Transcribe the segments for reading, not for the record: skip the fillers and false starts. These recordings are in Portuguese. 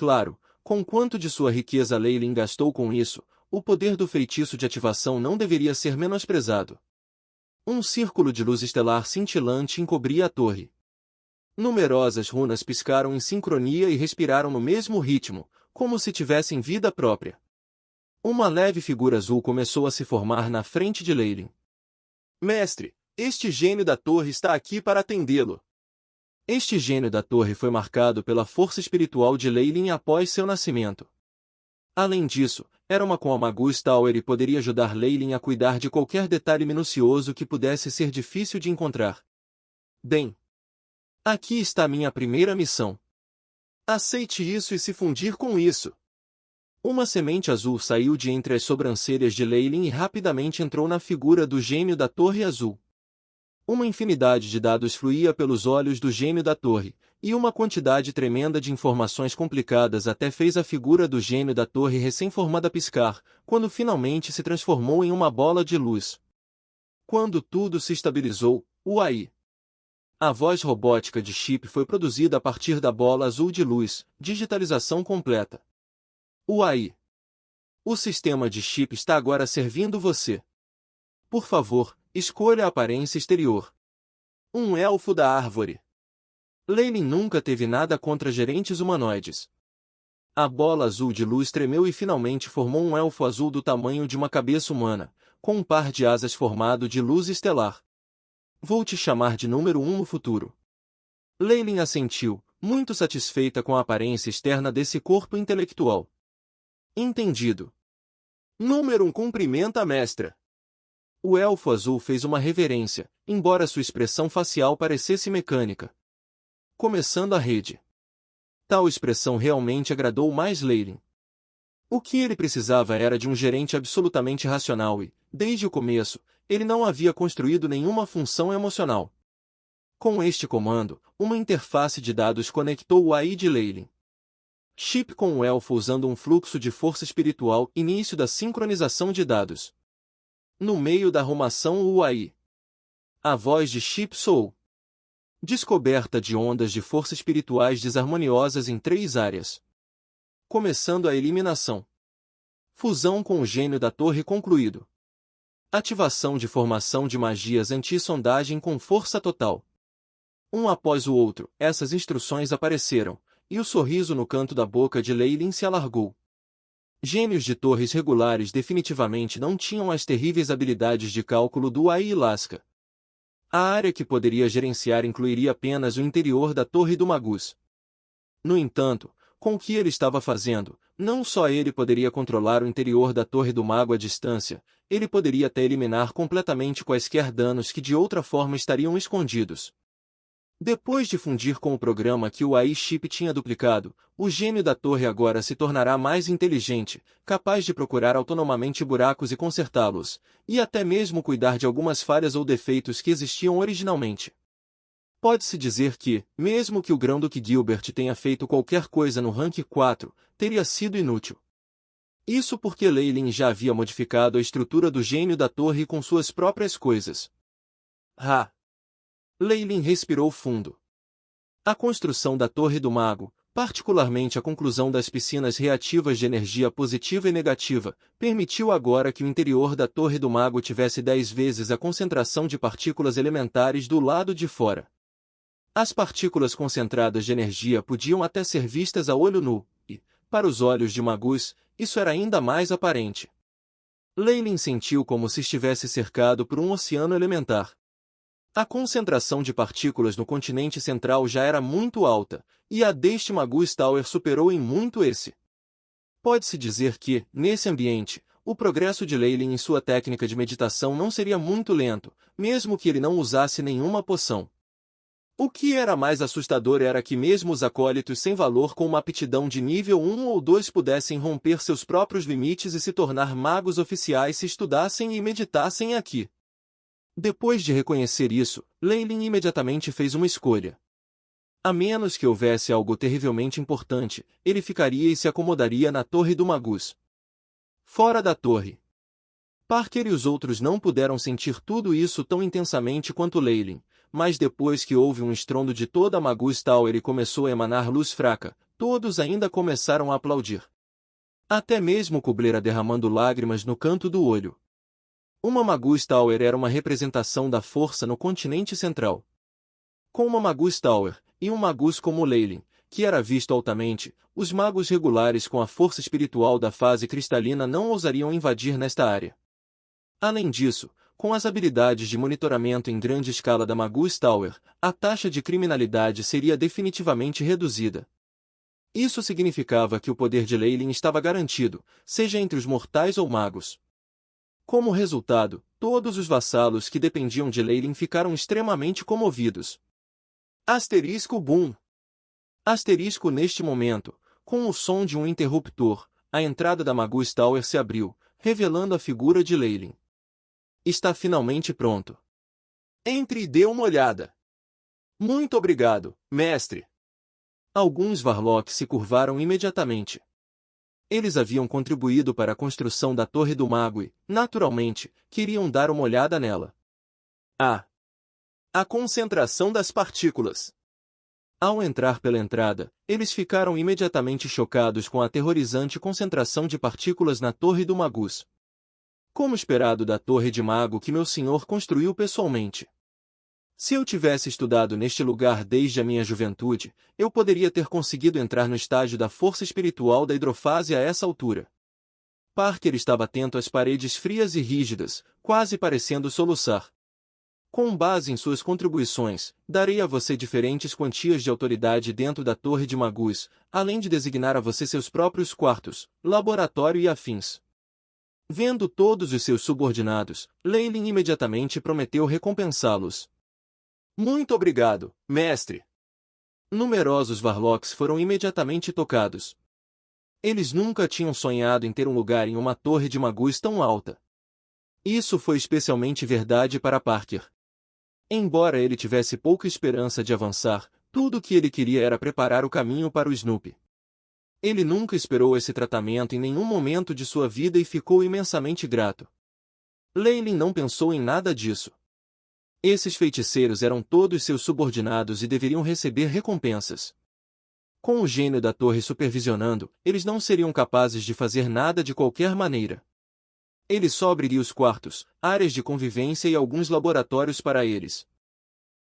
Claro, com quanto de sua riqueza Leyline gastou com isso, o poder do feitiço de ativação não deveria ser menosprezado. Um círculo de luz estelar cintilante encobria a torre. Numerosas runas piscaram em sincronia e respiraram no mesmo ritmo, como se tivessem vida própria. Uma leve figura azul começou a se formar na frente de Leyline. Mestre, este gênio da torre está aqui para atendê-lo. Este gênio da torre foi marcado pela força espiritual de Leyline após seu nascimento. Além disso, era uma com a Magus Tower e poderia ajudar Leyline a cuidar de qualquer detalhe minucioso que pudesse ser difícil de encontrar. Bem, aqui está minha primeira missão. Aceite isso e se fundir com isso. Uma semente azul saiu de entre as sobrancelhas de Leyline e rapidamente entrou na figura do gênio da Torre Azul. Uma infinidade de dados fluía pelos olhos do gênio da torre, e uma quantidade tremenda de informações complicadas até fez a figura do gênio da torre recém-formada piscar, quando finalmente se transformou em uma bola de luz. Quando tudo se estabilizou, o AI. A voz robótica de Chip foi produzida a partir da bola azul de luz, digitalização completa. O AI. O sistema de Chip está agora servindo você. Por favor, escolha a aparência exterior. Um elfo da árvore. Leyline nunca teve nada contra gerentes humanoides. A bola azul de luz tremeu e finalmente formou um elfo azul do tamanho de uma cabeça humana, com um par de asas formado de luz estelar. Vou te chamar de número 1 no futuro. Leyline assentiu, muito satisfeita com a aparência externa desse corpo intelectual. Entendido. Número 1 cumprimenta a mestra. O elfo azul fez uma reverência, embora sua expressão facial parecesse mecânica. Começando a rede. Tal expressão realmente agradou mais Leyline. O que ele precisava era de um gerente absolutamente racional e, desde o começo, ele não havia construído nenhuma função emocional. Com este comando, uma interface de dados conectou o AI de Leyline. Chip com o elfo usando um fluxo de força espiritual, início da sincronização de dados. No meio da arrumação o AI. A voz de Chip soou. Descoberta de ondas de força espirituais desarmoniosas em 3 áreas. Começando a eliminação. Fusão com o gênio da torre concluído. Ativação de formação de magias anti-sondagem com força total. Um após o outro, essas instruções apareceram, e o sorriso no canto da boca de Leyline se alargou. Gênios de torres regulares definitivamente não tinham as terríveis habilidades de cálculo do AI Lasca. A área que poderia gerenciar incluiria apenas o interior da Torre do Magus. No entanto, com o que ele estava fazendo, não só ele poderia controlar o interior da Torre do Mago à distância, ele poderia até eliminar completamente quaisquer danos que de outra forma estariam escondidos. Depois de fundir com o programa que o AI Chip tinha duplicado, o gênio da torre agora se tornará mais inteligente, capaz de procurar autonomamente buracos e consertá-los, e até mesmo cuidar de algumas falhas ou defeitos que existiam originalmente. Pode-se dizer que, mesmo que o Grão-Duque Gilbert tenha feito qualquer coisa no Rank 4, teria sido inútil. Isso porque Leyline já havia modificado a estrutura do gênio da torre com suas próprias coisas. Leyline respirou fundo. A construção da Torre do Mago, particularmente a conclusão das piscinas reativas de energia positiva e negativa, permitiu agora que o interior da Torre do Mago tivesse 10 vezes a concentração de partículas elementares do lado de fora. As partículas concentradas de energia podiam até ser vistas a olho nu, e, para os olhos de Magus, isso era ainda mais aparente. Leyline sentiu como se estivesse cercado por um oceano elementar. A concentração de partículas no continente central já era muito alta, e a deste Magus Tower superou em muito esse. Pode-se dizer que, nesse ambiente, o progresso de Leyline em sua técnica de meditação não seria muito lento, mesmo que ele não usasse nenhuma poção. O que era mais assustador era que mesmo os acólitos sem valor com uma aptidão de nível 1 ou 2 pudessem romper seus próprios limites e se tornar magos oficiais se estudassem e meditassem aqui. Depois de reconhecer isso, Leyline imediatamente fez uma escolha. A menos que houvesse algo terrivelmente importante, ele ficaria e se acomodaria na Torre do Magus. Fora da torre. Parker e os outros não puderam sentir tudo isso tão intensamente quanto Leyline, mas depois que houve um estrondo de toda a Magus Tower e começou a emanar luz fraca, todos ainda começaram a aplaudir. Até mesmo Kubler derramando lágrimas no canto do olho. Uma Magus Tower era uma representação da força no continente central. Com uma Magus Tower, e um Magus como Leyline, que era visto altamente, os magos regulares com a força espiritual da fase cristalina não ousariam invadir nesta área. Além disso, com as habilidades de monitoramento em grande escala da Magus Tower, a taxa de criminalidade seria definitivamente reduzida. Isso significava que o poder de Leyline estava garantido, seja entre os mortais ou magos. Como resultado, todos os vassalos que dependiam de Leyline ficaram extremamente comovidos. Asterisco boom. Asterisco neste momento, com o som de um interruptor, a entrada da Magus Tower se abriu, revelando a figura de Leyline. Está finalmente pronto. Entre e dê uma olhada. Muito obrigado, mestre. Alguns Varlocks se curvaram imediatamente. Eles haviam contribuído para a construção da Torre do Mago e, naturalmente, queriam dar uma olhada nela. A concentração das partículas. Ao entrar pela entrada, eles ficaram imediatamente chocados com a aterrorizante concentração de partículas na Torre do Magus. Como esperado da Torre de Mago que meu senhor construiu pessoalmente. Se eu tivesse estudado neste lugar desde a minha juventude, eu poderia ter conseguido entrar no estágio da força espiritual da hidrofase a essa altura. Parker estava atento às paredes frias e rígidas, quase parecendo soluçar. Com base em suas contribuições, darei a você diferentes quantias de autoridade dentro da Torre de Magus, além de designar a você seus próprios quartos, laboratório e afins. Vendo todos os seus subordinados, Leyline imediatamente prometeu recompensá-los. Muito obrigado, mestre. Numerosos Varlocks foram imediatamente tocados. Eles nunca tinham sonhado em ter um lugar em uma torre de Magus tão alta. Isso foi especialmente verdade para Parker. Embora ele tivesse pouca esperança de avançar, tudo o que ele queria era preparar o caminho para o Snoopy. Ele nunca esperou esse tratamento em nenhum momento de sua vida e ficou imensamente grato. Leyline não pensou em nada disso. Esses feiticeiros eram todos seus subordinados e deveriam receber recompensas. Com o gênio da torre supervisionando, eles não seriam capazes de fazer nada de qualquer maneira. Ele só abriria os quartos, áreas de convivência e alguns laboratórios para eles.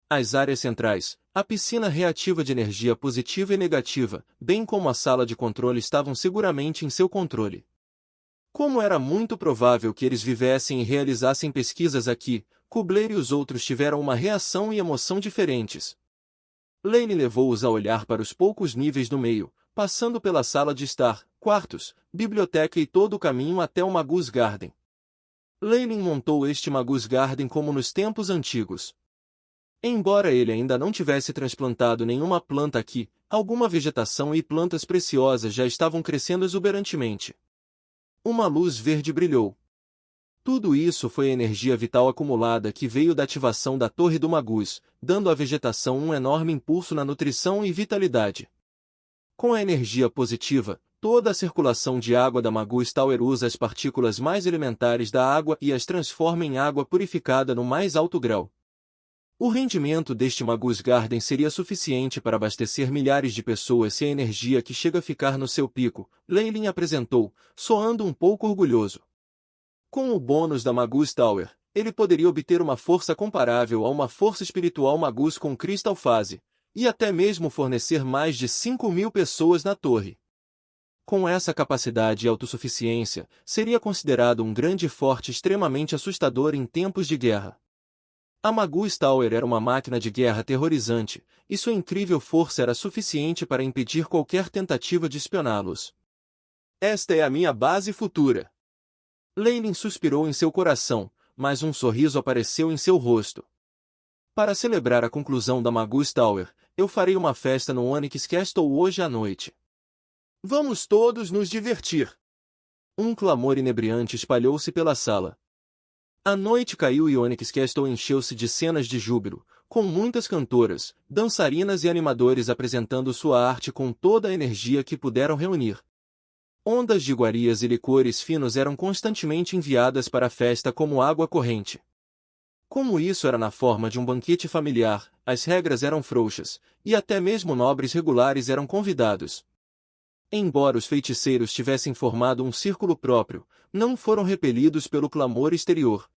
As áreas centrais, a piscina reativa de energia positiva e negativa, bem como a sala de controle estavam seguramente em seu controle. Como era muito provável que eles vivessem e realizassem pesquisas aqui, Kubler e os outros tiveram uma reação e emoção diferentes. Leyline levou-os a olhar para os poucos níveis do meio, passando pela sala de estar, quartos, biblioteca e todo o caminho até o Magus Garden. Leyline montou este Magus Garden como nos tempos antigos. Embora ele ainda não tivesse transplantado nenhuma planta aqui, alguma vegetação e plantas preciosas já estavam crescendo exuberantemente. Uma luz verde brilhou. Tudo isso foi a energia vital acumulada que veio da ativação da Torre do Magus, dando à vegetação um enorme impulso na nutrição e vitalidade. Com a energia positiva, toda a circulação de água da Magus Tower usa as partículas mais elementares da água e as transforma em água purificada no mais alto grau. O rendimento deste Magus Garden seria suficiente para abastecer milhares de pessoas se a energia que chega a ficar no seu pico, Leyline apresentou, soando um pouco orgulhoso. Com o bônus da Magus Tower, ele poderia obter uma força comparável a uma força espiritual Magus com Crystal Phase, e até mesmo fornecer mais de 5.000 pessoas na torre. Com essa capacidade e autossuficiência, seria considerado um grande forte extremamente assustador em tempos de guerra. A Magus Tower era uma máquina de guerra aterrorizante, e sua incrível força era suficiente para impedir qualquer tentativa de espioná-los. Esta é a minha base futura. Leyline suspirou em seu coração, mas um sorriso apareceu em seu rosto. Para celebrar a conclusão da Magus Tower, eu farei uma festa no Onyx Castle hoje à noite. Vamos todos nos divertir. Um clamor inebriante espalhou-se pela sala. A noite caiu e Onyx Castle encheu-se de cenas de júbilo, com muitas cantoras, dançarinas e animadores apresentando sua arte com toda a energia que puderam reunir. Ondas de iguarias e licores finos eram constantemente enviadas para a festa como água corrente. Como isso era na forma de um banquete familiar, as regras eram frouxas, e até mesmo nobres regulares eram convidados. Embora os feiticeiros tivessem formado um círculo próprio, não foram repelidos pelo clamor exterior.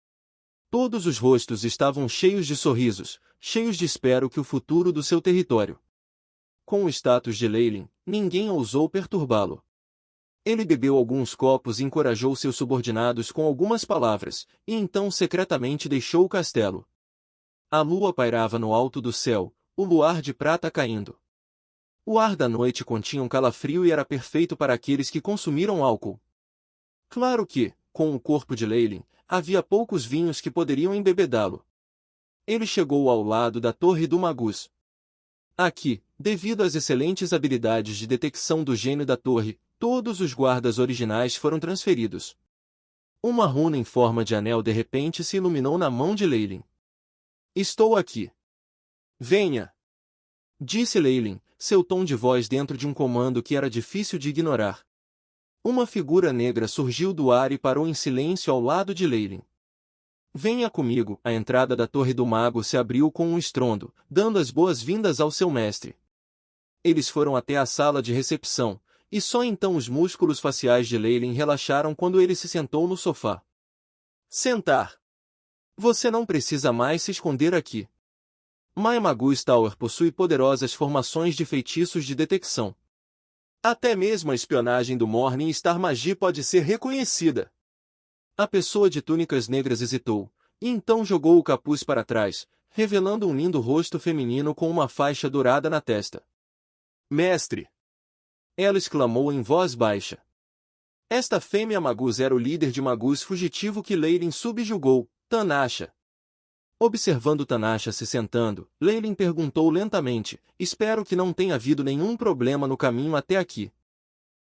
Todos os rostos estavam cheios de sorrisos, cheios de espero que o futuro do seu território. Com o status de Leylin, ninguém ousou perturbá-lo. Ele bebeu alguns copos e encorajou seus subordinados com algumas palavras, e então secretamente deixou o castelo. A lua pairava no alto do céu, o luar de prata caindo. O ar da noite continha um calafrio e era perfeito para aqueles que consumiram álcool. Claro que, com o corpo de Leylin, havia poucos vinhos que poderiam embebedá-lo. Ele chegou ao lado da torre do Magus. Aqui, devido às excelentes habilidades de detecção do gênio da torre, todos os guardas originais foram transferidos. Uma runa em forma de anel de repente se iluminou na mão de Leylin. Estou aqui. Venha! Disse Leylin, seu tom de voz dentro de um comando que era difícil de ignorar. Uma figura negra surgiu do ar e parou em silêncio ao lado de Leylin. Venha comigo. A entrada da Torre do Mago se abriu com um estrondo, dando as boas-vindas ao seu mestre. Eles foram até a sala de recepção, e só então os músculos faciais de Leylin relaxaram quando ele se sentou no sofá. Sentar. Você não precisa mais se esconder aqui. My Magus Tower possui poderosas formações de feitiços de detecção. Até mesmo a espionagem do Morning Star Magie pode ser reconhecida. A pessoa de túnicas negras hesitou, e então jogou o capuz para trás, revelando um lindo rosto feminino com uma faixa dourada na testa. Mestre! Ela exclamou em voz baixa. Esta fêmea Magus era o líder de Magus fugitivo que Leylin subjugou, Tanasha. Observando Tanasha se sentando, Leylin perguntou lentamente, espero que não tenha havido nenhum problema no caminho até aqui.